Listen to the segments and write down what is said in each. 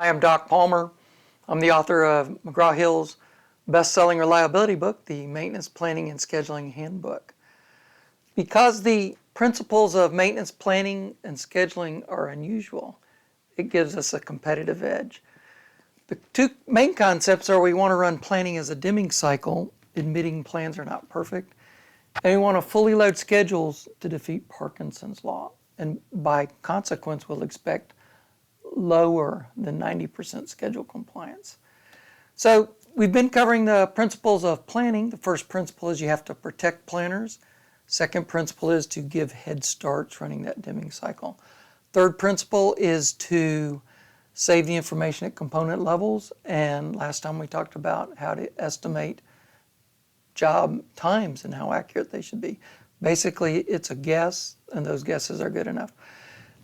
I am Doc Palmer. I'm the author of McGraw-Hill's best-selling reliability book, the Maintenance Planning and Scheduling Handbook. Because the principles of maintenance planning and scheduling are unusual, it gives us a competitive edge. The two main concepts are we want to run planning as a Deming cycle, admitting plans are not perfect, and we want to fully load schedules to defeat Parkinson's law. And by consequence, we'll expect lower than 90% schedule compliance. So we've been covering the principles of planning. The first principle is you have to protect planners. Second principle is to give head starts running that Deming cycle. Third principle is to save the information at component levels. And last time we talked about how to estimate job times and how accurate they should be. Basically, it's a guess, and those guesses are good enough.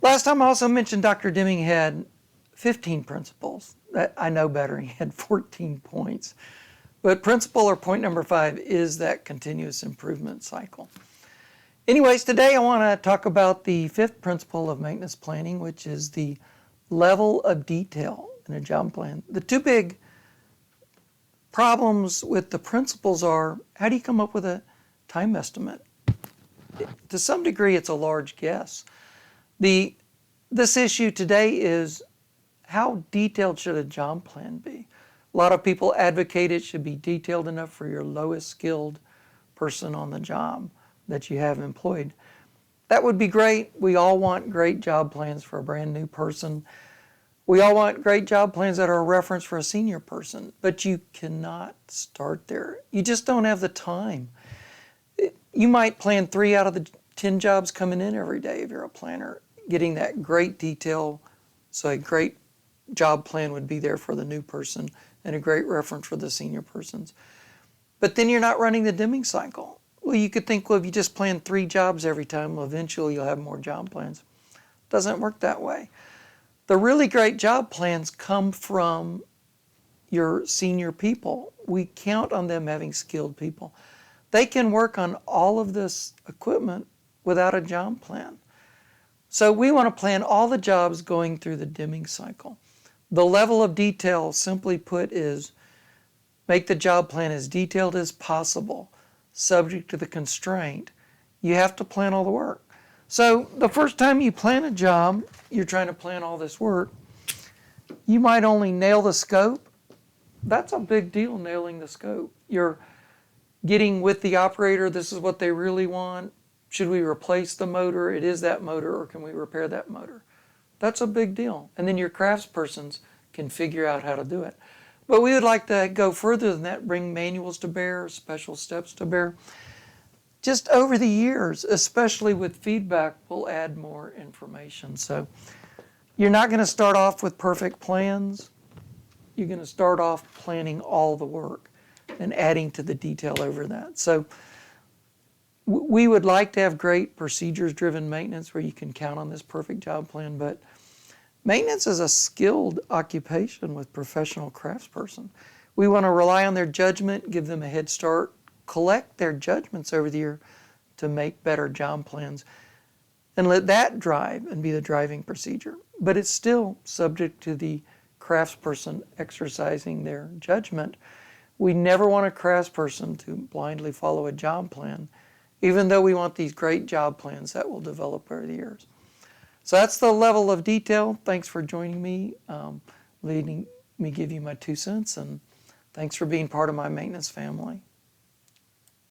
Last time I also mentioned Dr. Deming had 15 principles. That I know better, he had 14 points. But principle or point number 5 is that continuous improvement cycle. Anyways, today I want to talk about the 5th principle of maintenance planning, which is the level of detail in a job plan. The two big problems with the principles are, how do you come up with a time estimate? To some degree, it's a large guess. This issue today is, how detailed should a job plan be? A lot of people advocate it should be detailed enough for your lowest skilled person on the job that you have employed. That would be great. We all want great job plans for a brand new person. We all want great job plans that are a reference for a senior person, but you cannot start there. You just don't have the time. You might plan 3 out of the 10 jobs coming in every day if you're a planner, getting that great detail, so a great job plan would be there for the new person and a great reference for the senior persons. But then you're not running the Deming cycle. Well, you could think, well, if you just plan 3 jobs every time, well, eventually you'll have more job plans. Doesn't work that way. The really great job plans come from your senior people. We count on them having skilled people. They can work on all of this equipment without a job plan. So we want to plan all the jobs going through the Deming cycle. The level of detail, simply put, is make the job plan as detailed as possible, subject to the constraint. You have to plan all the work. So the first time you plan a job, you're trying to plan all this work, you might only nail the scope. That's a big deal, nailing the scope. You're getting with the operator, this is what they really want. Should we replace the motor? It is that motor, or can we repair that motor? That's a big deal. And then your craftspersons can figure out how to do it. But we would like to go further than that, bring manuals to bear, special steps to bear. Just over the years, especially with feedback, we'll add more information. So you're not going to start off with perfect plans. You're going to start off planning all the work and adding to the detail over that. So we would like to have great procedures-driven maintenance where you can count on this perfect job plan, but maintenance is a skilled occupation with professional craftsperson. We want to rely on their judgment, give them a head start, collect their judgments over the year to make better job plans, and let that drive and be the driving procedure. But it's still subject to the craftsperson exercising their judgment. We never want a craftsperson to blindly follow a job plan, even though we want these great job plans that will develop over the years. So that's the level of detail. Thanks for joining me, letting me give you my 2 cents, and thanks for being part of my maintenance family.